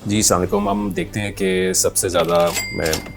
जी अस्सलाम वालेकुम। हम देखते हैं कि सबसे ज़्यादा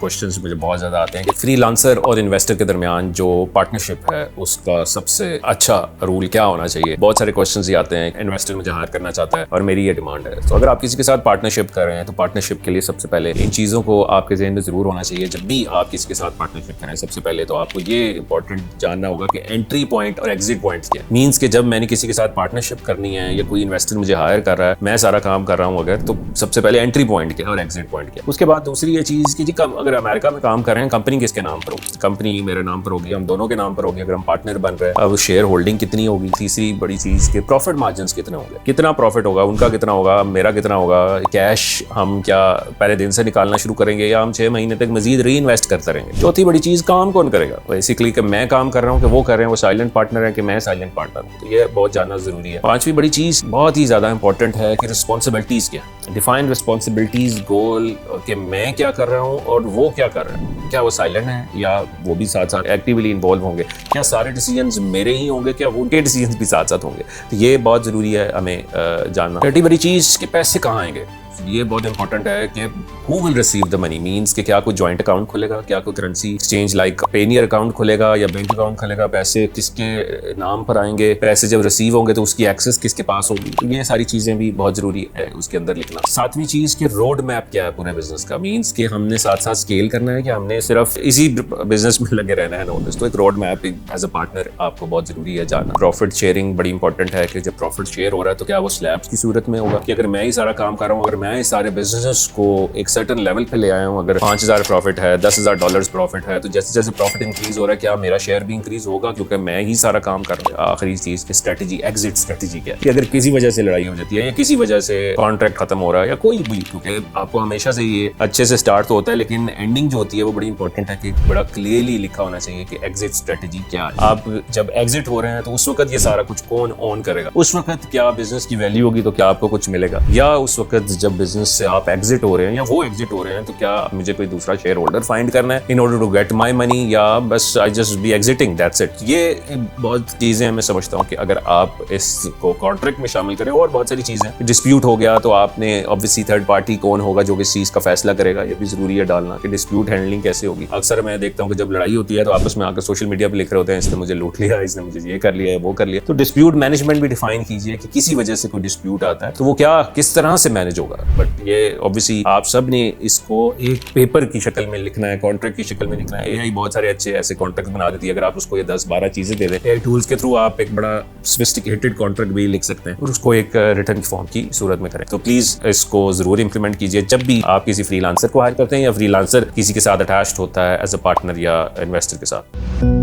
क्वेश्चंस मुझे बहुत ज़्यादा आते हैं कि फ्रीलांसर और इन्वेस्टर के दरमियान जो पार्टनरशिप है उसका सबसे अच्छा रूल क्या होना चाहिए। बहुत सारे क्वेश्चंस ही आते हैं। इन्वेस्टर मुझे हायर करना चाहता है और मेरी ये डिमांड है। तो अगर आप किसी के साथ पार्टनरशिप कर रहे हैं तो पार्टनरशिप के लिए सबसे पहले इन चीज़ों को आपके जहन में ज़रूर होना चाहिए। जब भी आप किसी के साथ पार्टनरशिप करें सबसे पहले तो आपको ये इंपॉर्टेंट जानना होगा कि एंट्री पॉइंट और एग्जिट पॉइंट्स क्या है। मीन्स कि जब मैंने किसी के साथ पार्टनरशिप करनी है या कोई इन्वेस्टर मुझे हायर कर रहा है, मैं सारा काम कर रहा हूँ अगर, तो सबसे पहले एंट्री पॉइंट क्या है और एग्जिट पॉइंट क्या है। उसके बाद दूसरी ये चीज़ कि जी अगर अमेरिका में काम कर रहे हैं कंपनी किसके नाम पर होगी। कंपनी मेरे नाम पर होगी, हम दोनों के नाम पर होगी। अगर हम पार्टनर बन रहे हैं अब शेयर होल्डिंग कितनी होगी। तीसरी बड़ी चीज़ के प्रॉफिट मार्जिन कितने होंगे, कितना प्रॉफिट होगा, उनका कितना होगा, मेरा कितना होगा। कैश हम क्या पहले दिन से निकालना शुरू करेंगे या हम 6 महीने तक मजीद री इन्वेस्ट करते रहेंगे। चौथी बड़ी चीज़ काम कौन करेगा। बेसिकली कि मैं काम कर रहा हूँ कि वो कर रहे हैं, वो साइलेंट पार्टनर है कि मैं साइलेंट पार्टनर हूँ। तो ये बहुत जानना जरूरी है। पांचवी बड़ी चीज़ बहुत ही ज़्यादा इंपॉर्टेंट है कि रिस्पॉन्सिबिलिटीज़ क्या है। डिफाइन रिस्पॉन्सिबिलिटीज़, गोल कि मैं क्या कर रहा हूँ और वो क्या कर रहे हैं। क्या वो साइलेंट है या वो भी साथ साथ एक्टिवली इन्वॉल्व होंगे। क्या सारे डिसीजंस मेरे ही होंगे, क्या उनके डिसीजंस भी साथ साथ होंगे। तो ये बहुत ज़रूरी है हमें जानना। छठी बड़ी चीज़ कि पैसे कहाँ आएंगे। ये बहुत इंपॉर्टेंट है कि who will receive the money. Means कि क्या कोई जॉइंट अकाउंट खुलेगा, क्या कोई currency exchange like Payeer account खुलेगा या बैंक अकाउंट खुलेगा। पैसे किसके नाम पर आएंगे, पैसे जब रिसीव होंगे तो उसकी एक्सेस किसके पास होगी। तो ये सारी चीजें भी बहुत जरूरी है उसके अंदर लिखना। सातवीं चीज कि रोड मैप क्या है पूरे बिजनेस का। मींस कि हमने साथ साथ स्केल करना है कि हमने सिर्फ इसी बिजनेस में लगे रहना है। नो, तो एक road map as a partner आपको बहुत जरूरी है जानना। प्रॉफिट शेयरिंग बड़ी इंपॉर्टेंट है कि जब प्रॉफिट शेयर हो रहा है तो क्या वो स्लैब्स की सूरत में होगा कि अगर मैं ही सारा काम कर रहा हूँ, अगर मैं सारे बिजनेस को एक सर्टेन लेवल पे ले आया हूँ, अगर $5,000 प्रॉफिट है, $10,000 प्रॉफिट है, तो जैसे जैसे प्रॉफिट इंक्रीज हो रहा है क्या मेरा शेयर भी इंक्रीज होगा क्योंकि मैं ही सारा काम कर रहा हूँ। आखिरी चीज की स्ट्रेटजी, एग्जिट स्ट्रेटजी क्या है कि अगर किसी वजह से लड़ाई हो जाती है या किसी वजह से कॉन्ट्रैक्ट खत्म हो रहा है या कोई भी, क्योंकि आपको हमेशा से ये अच्छे से स्टार्ट तो होता है लेकिन एंडिंग जो होती है वो बड़ी इंपॉर्टेंट है कि बड़ा क्लियरली लिखा होना चाहिए कि एग्जिट स्ट्रेटजी क्या है। आप जब एग्जिट हो रहे हैं तो उस वक्त ये सारा कुछ कौन ऑन करेगा, उस वक्त क्या बिजनेस की वैल्यू होगी तो क्या आपको कुछ मिलेगा, या उस वक्त जब बिजनेस से आप एग्जिट हो रहे हैं या वो एग्जिट हो रहे हैं तो क्या मुझे कोई दूसरा शेयर होल्डर फाइंड करना है in order to get my money, या बस I just be exiting that's it. ये बहुत चीजें मैं समझता हूँ कि अगर आप इसको कॉन्ट्रैक्ट में शामिल करें। और बहुत सारी चीजें, डिस्प्यूट हो गया तो आपने ऑब्वियसली थर्ड पार्टी कौन होगा जो किस चीज का फैसला करेगा, ये भी जरूरी है डालना कि डिस्प्यूट हैंडलिंग कैसे होगी। अक्सर मैं देखता हूँ कि जब लड़ाई होती है तो आपस में आकर सोशल मीडिया पे लिख रहे होते हैं इसने मुझे लूट लिया, इसने मुझे ये कर लिया, वो कर लिया। तो डिस्प्यूट मैनेजमेंट भी डिफाइन कीजिए कि किसी वजह से कोई डिस्प्यूट आता है तो वो क्या किस तरह से मैनेज होगा। बट ये ऑब्वियसली आप सब ने इसको एक पेपर की शक्ल में लिखना है, कॉन्ट्रैक्ट की शक्ल में लिखना है। एआई बहुत सारे अच्छे ऐसे कॉन्ट्रैक्ट बना देती है। अगर आप उसको ये 10-12 चीजें दे दें, एआई टूल्स के थ्रू आप एक बड़ा सोफिस्टिकेटेड कॉन्ट्रैक्ट भी लिख सकते हैं और उसको एक रिटर्न फॉर्म की सूरत में करें। तो प्लीज इसको जरूर इंप्लीमेंट कीजिए जब भी आप किसी फ्रीलांसर को हायर करते हैं या फ्रीलांसर किसी के साथ अटैच्ड होता है एज अ पार्टनर या इन्वेस्टर के साथ।